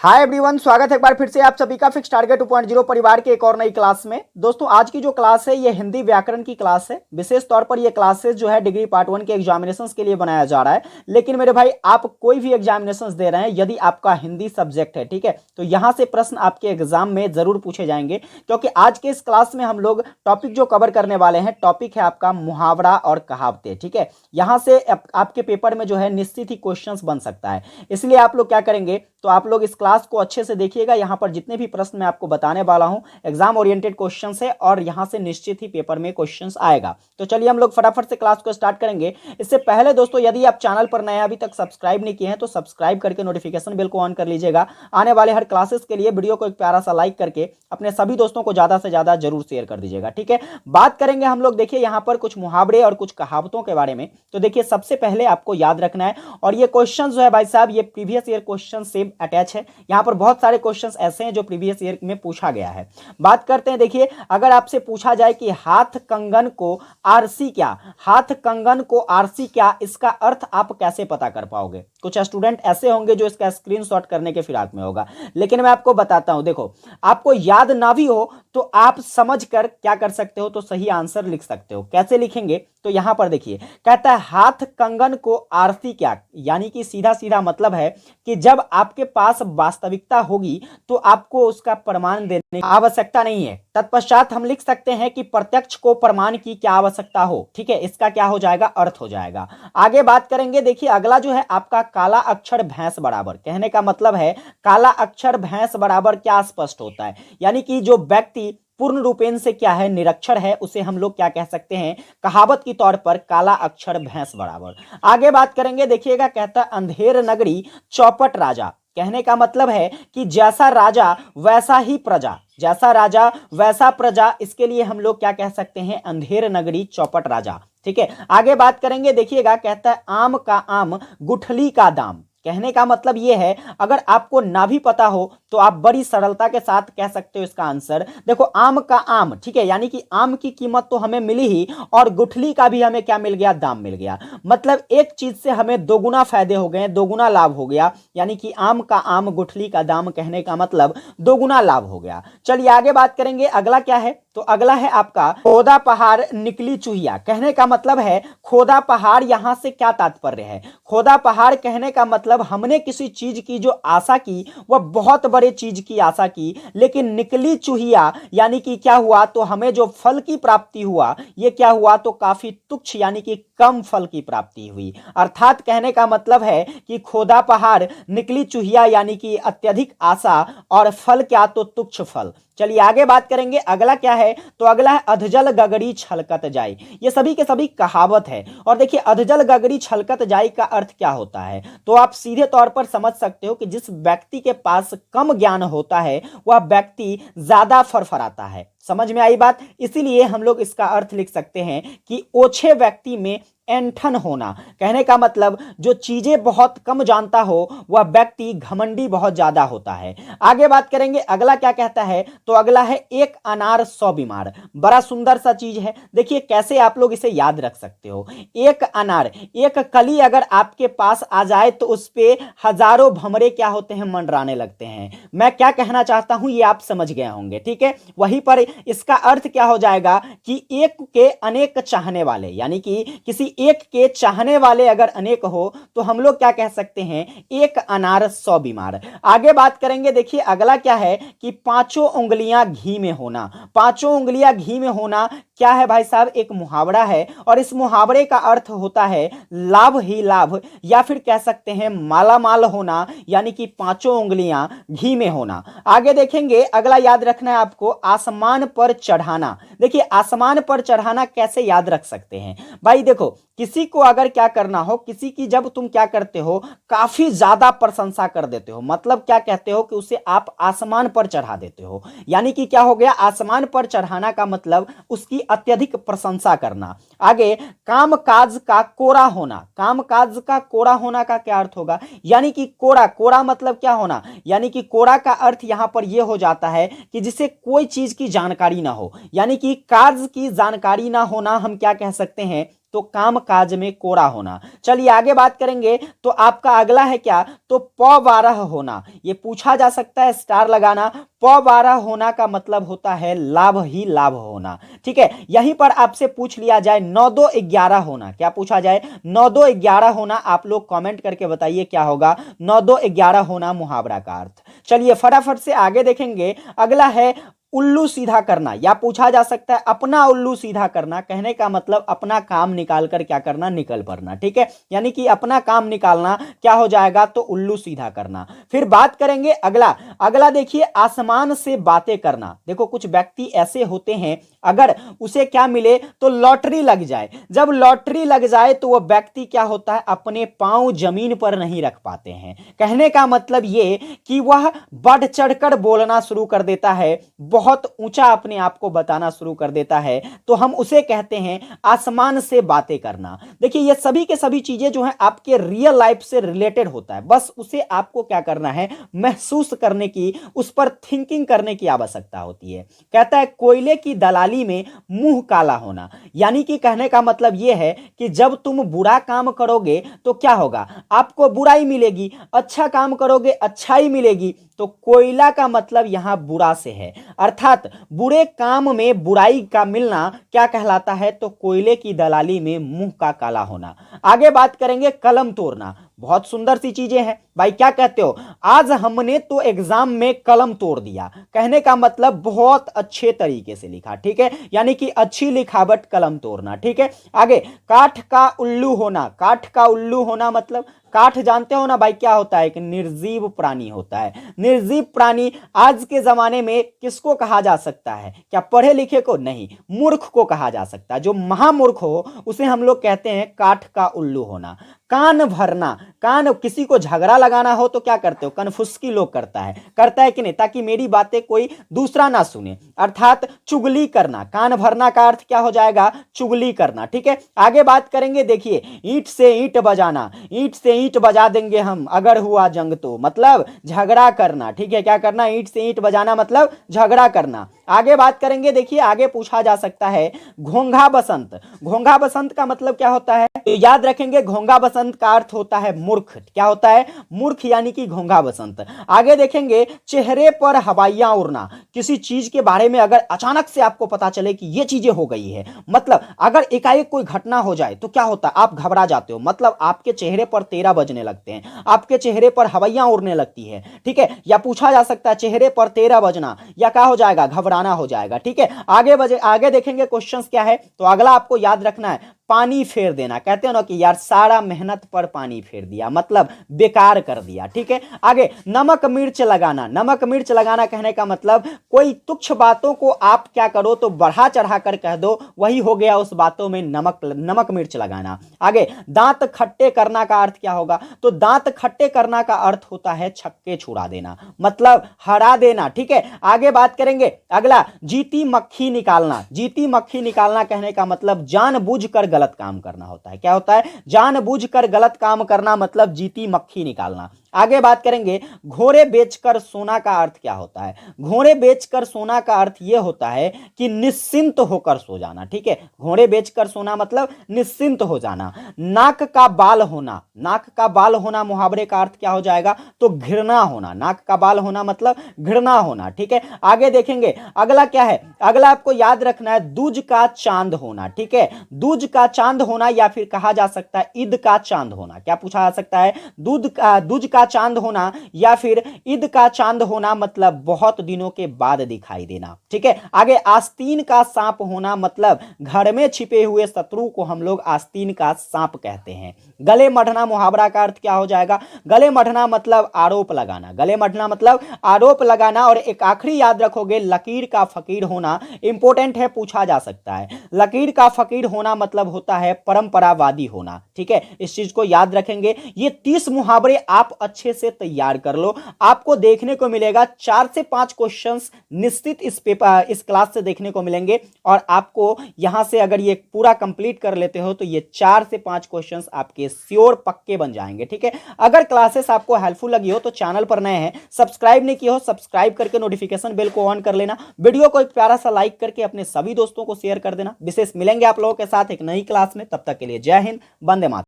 Hi everyone, स्वागत है एक बार फिर से आप सभी का फिक्स टारगेट 2.0 परिवार के एक और नई क्लास में। दोस्तों, आज की जो क्लास है ये हिंदी व्याकरण की क्लास है। विशेष तौर पर ये क्लासेस जो है डिग्री पार्ट 1 के एग्जामिनेशंस के लिए बनाया जा रहा है। लेकिन मेरे भाई, आप कोई भी एग्जामिनेशंस दे रहे हैं, यदि आपका हिंदी सब्जेक्ट है, ठीक है, तो यहां से प्रश्न आपके एग्जाम में जरूर पूछे जाएंगे। क्योंकि आज के इस क्लास में हम लोग टॉपिक जो कवर करने वाले हैं, टॉपिक है आपका मुहावरा और कहावतें। ठीक है, यहां से आपके पेपर में जो है निश्चित ही क्वेश्चन बन सकता है। इसलिए आप लोग क्या करेंगे, तो आप लोग इस क्लास को अच्छे से देखिएगा। यहां पर जितने भी प्रश्न मैं आपको बताने वाला हूं, एग्जाम ओरिएंटेड क्वेश्चंस है और यहां से निश्चित ही पेपर में क्वेश्चंस आएगा। तो चलिए हम लोग फटाफट से क्लास को स्टार्ट करेंगे। इससे पहले दोस्तों, यदि आप चैनल पर नए अभी तक सब्सक्राइब नहीं किए हैं तो सब्सक्राइब करके नोटिफिकेशन बेल को ऑन कर लीजिएगा। आने वाले हर क्लासेस के लिए वीडियो को एक प्यारा सा लाइक करके अपने सभी दोस्तों को ज्यादा से ज्यादा जरूर शेयर कर दीजिएगा। ठीक है, बात करेंगे हम लोग, देखिए यहां पर कुछ मुहावरे और कुछ कहावतों के बारे में। तो देखिए, सबसे पहले आपको याद रखना है, और ये क्वेश्चन जो है भाई साहब, ये प्रीवियस ईयर क्वेश्चन से अटैच है। यहां पर बहुत सारे क्वेश्चंस ऐसे हैं जो प्रीवियस ईयर में पूछा गया है। बात करते हैं, देखिए, अगर आपसे पूछा जाए कि हाथ कंगन को आरसी क्या, हाथ कंगन को आरसी क्या, इसका अर्थ आप कैसे पता कर पाओगे? कुछ स्टूडेंट ऐसे होंगे जो इसका स्क्रीनशॉट करने के फिराक में होगा, लेकिन मैं आपको बताता हूं। देखो, आपको याद ना भी हो तो आप समझकर क्या कर सकते हो, तो सही आंसर लिख सकते हो। कैसे लिखेंगे, तो यहां पर देखिए, कहता है हाथ कंगन को आरसी क्या, यानी कि सीधा सीधा मतलब है कि जब आपके पास वास्तविकता होगी तो आपको उसका प्रमाण देने की आवश्यकता नहीं है। तत्पश्चात हम लिख सकते हैं कि प्रत्यक्ष को प्रमाण की क्या आवश्यकता हो। ठीक है, इसका क्या हो जाएगा, अर्थ हो जाएगा। आगे बात करेंगे, देखिए अगला जो है आपका काला अक्षर भैंस बराबर। कहने का मतलब है काला अक्षर भैंस बराबर क्या स्पष्ट होता है, यानी कि जो व्यक्ति पूर्ण रूपेण से क्या है, निरक्षर है, उसे हम लोग क्या कह सकते हैं, कहावत के तौर पर काला अक्षर भैंस बराबर। आगे बात करेंगे, देखिएगा, कहता अंधेर नगरी चौपट राजा। कहने का मतलब है कि जैसा राजा वैसा ही प्रजा, जैसा राजा वैसा प्रजा, इसके लिए हम लोग क्या कह सकते हैं, अंधेर नगरी चौपट राजा। ठीक है, आगे बात करेंगे, देखिएगा, कहता है आम का आम गुठली का दाम। कहने का मतलब यह है, अगर आपको ना भी पता हो तो आप बड़ी सरलता के साथ कह सकते हो इसका आंसर। देखो, आम का आम, ठीक है, यानी कि आम की कीमत तो हमें मिली ही, और गुठली का भी हमें क्या मिल गया, दाम मिल गया। मतलब एक चीज से हमें दोगुना फायदे हो गए, दोगुना लाभ हो गया। यानी कि आम का आम गुठली का दाम, कहने का मतलब दोगुना लाभ हो गया। चलिए आगे बात करेंगे, अगला क्या है, तो अगला है आपका खोदा पहाड़ निकली चूहिया। कहने का मतलब है खोदा पहाड़, यहां से क्या तात्पर्य है, खोदा पहाड़ कहने का मतलब हमने किसी चीज की जो आशा की वह बहुत बड़े चीज की आशा की, लेकिन निकली चूहिया यानी कि क्या हुआ, तो हमें जो फल की प्राप्ति हुआ ये क्या हुआ, तो काफी तुच्छ यानी कि कम फल की प्राप्ति हुई। अर्थात कहने का मतलब है कि खोदा पहाड़ निकली चूहिया, यानी कि अत्यधिक आशा और फल क्या, तो तुच्छ फल। चलिए आगे बात करेंगे, अगला क्या है, तो अगला है अधजल गगरी छलकत जाई। ये सभी के सभी कहावत है। और देखिए, अधजल गगरी छलकत जाई का अर्थ क्या होता है, तो आप सीधे तौर पर समझ सकते हो कि जिस व्यक्ति के पास कम ज्ञान होता है वह व्यक्ति ज्यादा फरफराता है। समझ में आई बात? इसीलिए हम लोग इसका अर्थ लिख सकते हैं कि ओछे व्यक्ति में ऐंठन होना। कहने का मतलब जो चीजें बहुत कम जानता हो वह व्यक्ति घमंडी बहुत ज्यादा होता है। आगे बात करेंगे, अगला क्या कहता है, तो अगला है एक अनार 100 बीमार। बड़ा सुंदर सा चीज है। देखिए कैसे आप लोग इसे याद रख सकते हो। एक अनार, एक कली अगर आपके पास आ जाए तो उस पे हजारों भंवरे क्या होते हैं, मंडराने लगते हैं। मैं क्या कहना चाहता हूं ये आप समझ गए होंगे। ठीक है, वहीं पर इसका अर्थ क्या हो जाएगा कि एक के अनेक चाहने वाले, यानी कि किसी एक के चाहने वाले अगर अनेक हो तो हम लोग क्या कह सकते हैं, एक अनार 100 बीमार। आगे बात करेंगे, देखिए अगला क्या है कि पांचों उंगलियां घी में होना। पांचों उंगलियां घी में होना क्या है भाई साहब, एक मुहावरा है, और इस मुहावरे का अर्थ होता है लाभ ही लाभ, या फिर कह सकते हैं माला माल होना, यानी कि पांचों उंगलियां घी में होना। आगे देखेंगे, अगला याद रखना है आपको, आसमान पर चढ़ाना। देखिए आसमान पर चढ़ाना कैसे याद रख सकते हैं भाई, देखो किसी को अगर क्या करना हो, किसी की जब तुम क्या करते हो, काफी ज्यादा प्रशंसा कर देते हो, मतलब क्या कहते हो कि उसे आप आसमान पर चढ़ा देते हो। यानी कि क्या हो गया, आसमान पर चढ़ाना का मतलब उसकी अत्यधिक प्रशंसा करना। आगे काम काज का कोरा होना। काम काज का कोरा होना का क्या अर्थ होगा, यानी कि कोरा, कोरा मतलब क्या होना, यानी कि कोरा का अर्थ यहां पर यह हो जाता है कि जिसे कोई चीज की जानकारी ना हो, यानी कि कार्य की जानकारी ना होना हम क्या कह सकते हैं, तो काम काज में कोरा होना। चलिए आगे बात करेंगे तो आपका अगला है क्या, तो प12 होना। ये पूछा जा सकता है, स्टार लगाना। प12 होना का मतलब होता है लाभ ही लाभ होना। ठीक है, यहीं पर आपसे पूछ लिया जाए 9 2 11 होना, क्या पूछा जाए, 9 2 11 होना। आप लोग कमेंट करके बताइए क्या होगा 9 2 11 होना मुहावरा का अर्थ। चलिए फटाफट से आगे देखेंगे, अगला है उल्लू सीधा करना, या पूछा जा सकता है अपना उल्लू सीधा करना। कहने का मतलब अपना काम निकाल कर क्या करना, निकल पड़ना। ठीक है, यानी कि अपना काम निकालना क्या हो जाएगा, तो उल्लू सीधा करना। फिर बात करेंगे अगला, अगला देखिए आसमान से बातें करना। देखो कुछ व्यक्ति ऐसे होते हैं, अगर उसे क्या मिले तो लॉटरी लग जाए। जब लॉटरी लग जाए तो वह व्यक्ति क्या होता है, अपने पांव जमीन पर नहीं रख पाते हैं। कहने का मतलब यह कि वह बढ़ चढ़कर बोलना शुरू कर देता है, बहुत ऊंचा अपने आप को बताना शुरू कर देता है, तो हम उसे कहते हैं आसमान से बातें करना। देखिए ये सभी के सभी चीजें जो है आपके रियल लाइफ से रिलेटेड होता है, बस उसे आपको क्या करना है, महसूस करने की, उस पर थिंकिंग करने की आवश्यकता होती है। कहता है कोयले की दलाली में मुंह काला होना, यानी कि कहने का मतलब यह है कि जब तुम बुरा काम करोगे तो क्या होगा, आपको बुराई मिलेगी, अच्छा काम करोगे अच्छाई मिलेगी। तो कोयला का मतलब यहां बुरा से है, अर्थात बुरे काम में बुराई का मिलना क्या कहलाता है, तो कोयले की दलाली में मुंह का काला होना। आगे बात करेंगे कलम तोड़ना, बहुत सुंदर सी चीजें हैं भाई, क्या कहते हो, आज हमने तो एग्जाम में कलम तोड़ दिया। कहने का मतलब बहुत अच्छे तरीके से लिखा। ठीक है, यानी कि अच्छी लिखावट, कलम तोड़ना। ठीक है, आगे काठ का उल्लू होना। काठ का उल्लू होना मतलब, काठ जानते हो ना भाई क्या होता है, एक निर्जीव प्राणी होता है। निर्जीव प्राणी आज के जमाने में किसको कहा जा सकता है, क्या पढ़े लिखे को, नहीं, मूर्ख को कहा जा सकता है। जो महामूर्ख हो उसे हम लोग कहते हैं काठ का उल्लू होना। कान भरना, कान, किसी को झगड़ा लगाना हो तो क्या करते हो, कनफुसकी लोग करता है कि नहीं, ताकि मेरी बातें कोई दूसरा ना सुने, अर्थात चुगली करना। कान भरना का अर्थ क्या हो जाएगा, चुगली करना। ठीक है, आगे बात करेंगे, देखिए ईंट से ईंट बजाना। ईंट से ईंट बजा देंगे हम अगर हुआ जंग तो, मतलब झगड़ा करना। ठीक है, क्या करना, ईंट से ईंट बजाना मतलब झगड़ा करना। आगे बात करेंगे, देखिए आगे पूछा जा सकता है घोंघा बसंत। घोंघा बसंत का मतलब क्या होता है, तो याद रखेंगे घोंघा बसंत का अर्थ होता है मूर्ख। क्या होता है, मूर्ख, यानी कि घोंघा बसंत। आगे देखेंगे चेहरे पर हवाइयां उड़ना। किसी चीज के बारे में अगर अचानक से आपको पता चले कि ये चीजें हो गई है, मतलब अगर एकाएक कोई घटना हो जाए तो क्या होता है, आप घबरा जाते हो, मतलब आपके चेहरे पर 13 बजने लगते हैं, आपके चेहरे पर हवाइयां उड़ने लगती है। ठीक है, या पूछा जा सकता है चेहरे पर 13 बजना, या क्या हो जाएगा, घबराना हो जाएगा। ठीक है, आगे देखेंगे क्वेश्चंस क्या है, तो अगला आपको याद रखना है पानी फेर देना। कहते हो ना कि यार सारा मेहनत पर पानी फेर दिया, मतलब बेकार कर दिया। ठीक है, आगे नमक मिर्च लगाना। नमक मिर्च लगाना कहने का मतलब कोई तुच्छ बातों को आप क्या करो तो बढ़ा चढ़ा कर कह दो, वही हो गया उस बातों में नमक मिर्च लगाना। आगे दांत खट्टे करना का अर्थ क्या होगा, तो दांत खट्टे करना का अर्थ होता है छक्के छुड़ा देना, मतलब हरा देना। ठीक है, आगे बात करेंगे अगला जीती मक्खी निकालना। जीती मक्खी निकालना कहने का मतलब जानबूझकर गलत काम करना होता है। क्या होता है, जानबूझकर गलत काम करना, मतलब जीती मक्खी निकालना। आगे बात करेंगे घोड़े बेचकर सोना का अर्थ क्या होता है। घोड़े बेचकर सोना का अर्थ यह होता है कि निश्चिंत होकर सो जाना। ठीक है, घोड़े बेचकर सोना मतलब निश्चिंत हो जाना। नाक का बाल होना। नाक का बाल होना मुहावरे का अर्थ क्या हो जाएगा, तो घृणा होना। नाक का बाल होना मतलब घृणा होना। ठीक है, आगे देखेंगे अगला क्या है, अगला आपको याद रखना है दूज का चांद होना। ठीक है, दूज का चांद होना, या फिर कहा जा सकता है ईद का चांद होना। क्या पूछा जा सकता है, दूज का चांद होना या फिर ईद का चांद होना, मतलब बहुत दिनों के बाद दिखाई देना। ठीक है, आगे आस्तीन का सांप होना, मतलब घर में छिपे हुए शत्रु को हम लोग आस्तीन का सांप कहते हैं। गले मढ़ना मुहावरा का अर्थ क्या हो जाएगा, गले मढ़ना मतलब आरोप लगाना। गले मढ़ना मतलब आरोप लगाना। और एक आखिरी याद रखोगे लकीर का फकीर होना, इंपॉर्टेंट है, पूछा जा सकता है। लकीर का फकीर होना मतलब होता है परंपरावादी होना। ठीक है, इस चीज को याद रखेंगे। ये 30 मुहावरे आप अच्छे से तैयार कर लो, आपको देखने को मिलेगा 4 से 5 क्वेश्चंस निश्चित इस क्लास से देखने को मिलेंगे। और आपको यहां से अगर ये पूरा कंप्लीट कर लेते हो तो ये 4 से 5 क्वेश्चंस आपके श्योर पक्के बन जाएंगे। ठीक है, अगर क्लासेस आपको हेल्पफुल लगी हो तो चैनल पर नए हैं, सब्सक्राइब नहीं किया हो सब्सक्राइब करके नोटिफिकेशन बेल को ऑन कर लेना। वीडियो को एक प्यारा सा लाइक करके अपने सभी दोस्तों को शेयर कर देना। विशेष मिलेंगे आप लोगों के साथ एक नई नई क्लास में। तब तक के लिए जय हिंद, वंदे मातरम।